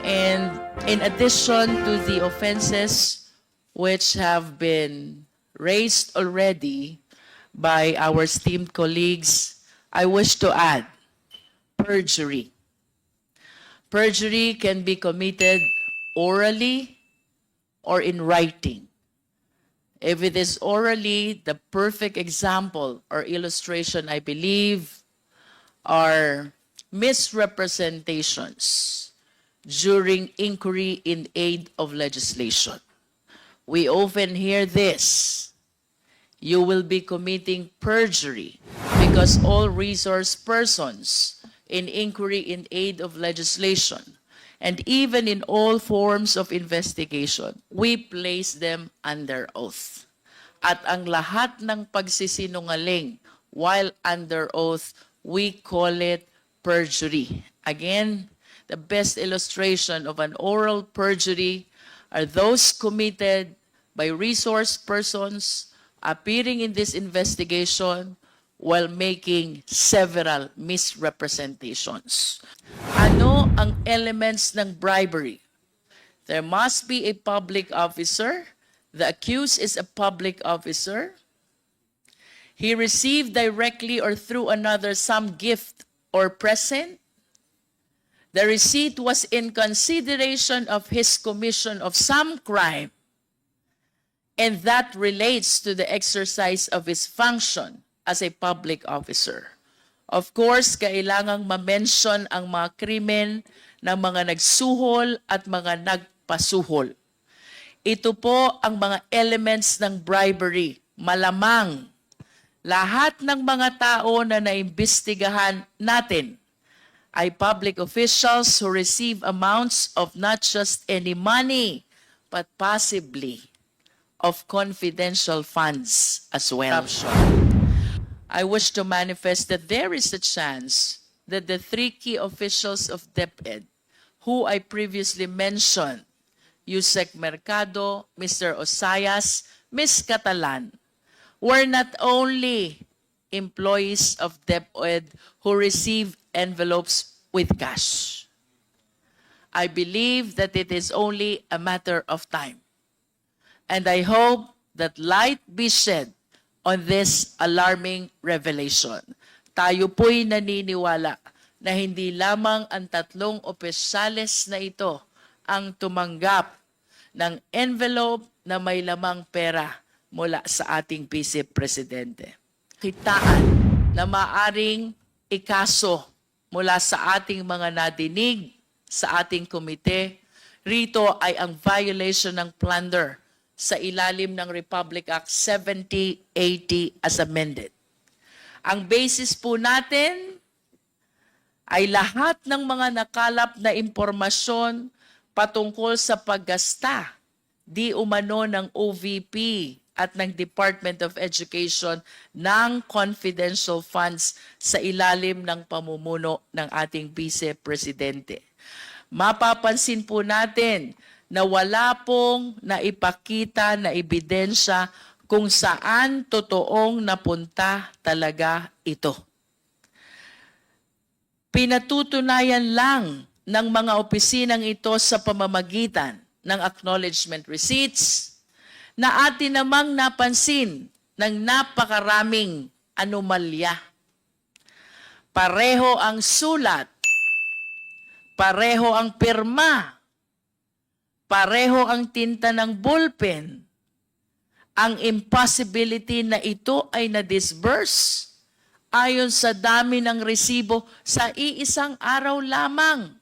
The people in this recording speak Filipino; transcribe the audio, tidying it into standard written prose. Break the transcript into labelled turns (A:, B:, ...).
A: And in addition to the offenses which have been raised already by our esteemed colleagues, I wish to add perjury. Perjury can be committed orally or in writing. If it is orally, the perfect example or illustration, I believe, are misrepresentations during inquiry in aid of legislation. We often hear this: you will be committing perjury because all resource persons in inquiry in aid of legislation and even in all forms of investigation, we place them under oath. At ang lahat ng pagsisinungaling while under oath, we call it perjury. Again, the best illustration of an oral perjury are those committed by resource persons appearing in this investigation while making several misrepresentations. Ano ang elements ng bribery? There must be a public officer. The accused is a public officer. He received directly or through another some gift or present. The receipt was in consideration of his commission of some crime, and that relates to the exercise of his function as a public officer. Of course, kailangang ma-mention ang mga krimen ng mga nagsuhol at mga nagpasuhol. Ito po ang mga elements ng bribery. Malamang lahat ng mga tao na naimbestigahan natin ay public officials who receive amounts of not just any money, but possibly of confidential funds as well. I wish to manifest that there is a chance that the three key officials of DepEd, who I previously mentioned, Yusek Mercado, Mr. Osayas, Ms. Catalan, were not only employees of DepEd who receive envelopes with cash. I believe that it is only a matter of time. And I hope that light be shed on this alarming revelation. Tayo po'y naniniwala na hindi lamang ang tatlong opisyales na ito ang tumanggap ng envelope na may lamang pera mula sa ating Vice Presidente. Kitaan na maaring ikaso mula sa ating mga nadinig sa ating komite, rito ay ang violation ng plunder sa ilalim ng Republic Act 7080 as amended. Ang basis po natin ay lahat ng mga nakalap na impormasyon patungkol sa paggasta di umano ng OVP at ng Department of Education ng confidential funds sa ilalim ng pamumuno ng ating Vice Presidente. Mapapansin po natin na wala pong naipakita na ebidensya kung saan totoong napunta talaga ito. Pinatutunayan lang ng mga opisinang ito sa pamamagitan ng acknowledgement receipts na atin namang napansin ng napakaraming anomalya. Pareho ang sulat, pareho ang pirma, pareho ang tinta ng ballpen. Ang impossibility na ito ay na-disburse ayon sa dami ng resibo sa iisang araw lamang.